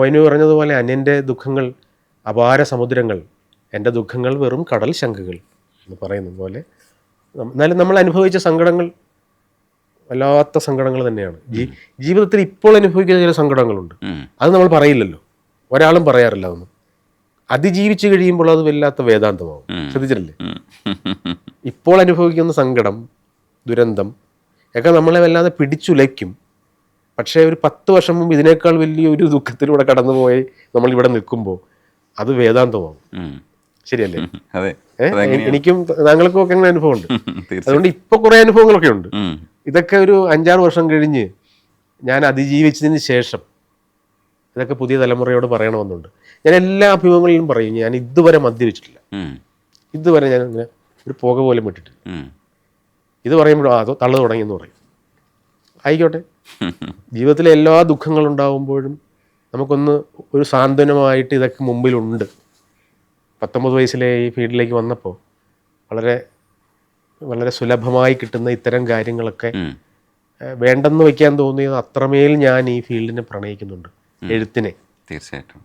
ഒ.എൻ.വി. പറഞ്ഞതുപോലെ അന്യൻ്റെ ദുഃഖങ്ങൾ അപാര സമുദ്രങ്ങൾ, എൻ്റെ ദുഃഖങ്ങൾ വെറും കടൽ ശംഖുകൾ എന്ന് പറയുന്നത് പോലെ എന്നാലും നമ്മൾ അനുഭവിച്ച സങ്കടങ്ങൾ വല്ലാത്ത സങ്കടങ്ങൾ തന്നെയാണ്. ജീവിതത്തിൽ ഇപ്പോൾ അനുഭവിക്കുന്ന ചില സങ്കടങ്ങളുണ്ട്, അത് നമ്മൾ പറയില്ലല്ലോ, ഒരാളും പറയാറില്ല. അതൊന്നും അതിജീവിച്ച് കഴിയുമ്പോൾ അത് വല്ലാത്ത വേദാന്തമാവും. ശ്രദ്ധിച്ചിട്ടില്ലേ? ഇപ്പോൾ അനുഭവിക്കുന്ന സങ്കടം, ദുരന്തം ഒക്കെ നമ്മളെ വല്ലാതെ പിടിച്ചുലയ്ക്കും. പക്ഷേ ഒരു 10 വർഷം മുമ്പ് ഇതിനേക്കാൾ വലിയൊരു ദുഃഖത്തിലൂടെ കടന്നുപോയി നമ്മളിവിടെ നിൽക്കുമ്പോൾ അത് വേദാന്തമാവും. ശരിയല്ലേ? എനിക്കും താങ്കൾക്കും ഒക്കെ അങ്ങനെ അനുഭവമുണ്ട്. അതുകൊണ്ട് ഇപ്പോൾ കുറേ അനുഭവങ്ങളൊക്കെ ഉണ്ട്. ഇതൊക്കെ ഒരു 5-6 വർഷം കഴിഞ്ഞ് ഞാൻ അതിജീവിച്ചതിന് ശേഷം ഇതൊക്കെ പുതിയ തലമുറയോട് പറയണമെന്നുണ്ട്. ഞാൻ എല്ലാ അഭിമുഖങ്ങളിലും പറയും, ഞാൻ ഇതുവരെ മദ്യപിച്ചിട്ടില്ല, ഇതുവരെ ഞാൻ ഇങ്ങനെ ഒരു പുക പോലും വിട്ടിട്ടില്ല. ഇത് പറയുമ്പോഴോ അതോ തള്ളു തുടങ്ങിയെന്ന് പറയും. ആയിക്കോട്ടെ, ജീവിതത്തിലെ എല്ലാ ദുഃഖങ്ങളുണ്ടാകുമ്പോഴും നമുക്കൊന്ന് ഒരു സാന്ത്വനമായിട്ട് ഇതൊക്കെ മുമ്പിലുണ്ട്. 19 വയസ്സിലെ ഈ ഫീൽഡിലേക്ക് വന്നപ്പോൾ വളരെ വളരെ സുലഭമായി കിട്ടുന്ന ഇത്തരം കാര്യങ്ങളൊക്കെ വേണ്ടെന്ന് വയ്ക്കാൻ തോന്നിയത് അത്രമേൽ ഞാൻ ഈ ഫീൽഡിനെ പ്രണയിക്കുന്നുണ്ട്, എഴുത്തിനെ. തീർച്ചയായിട്ടും.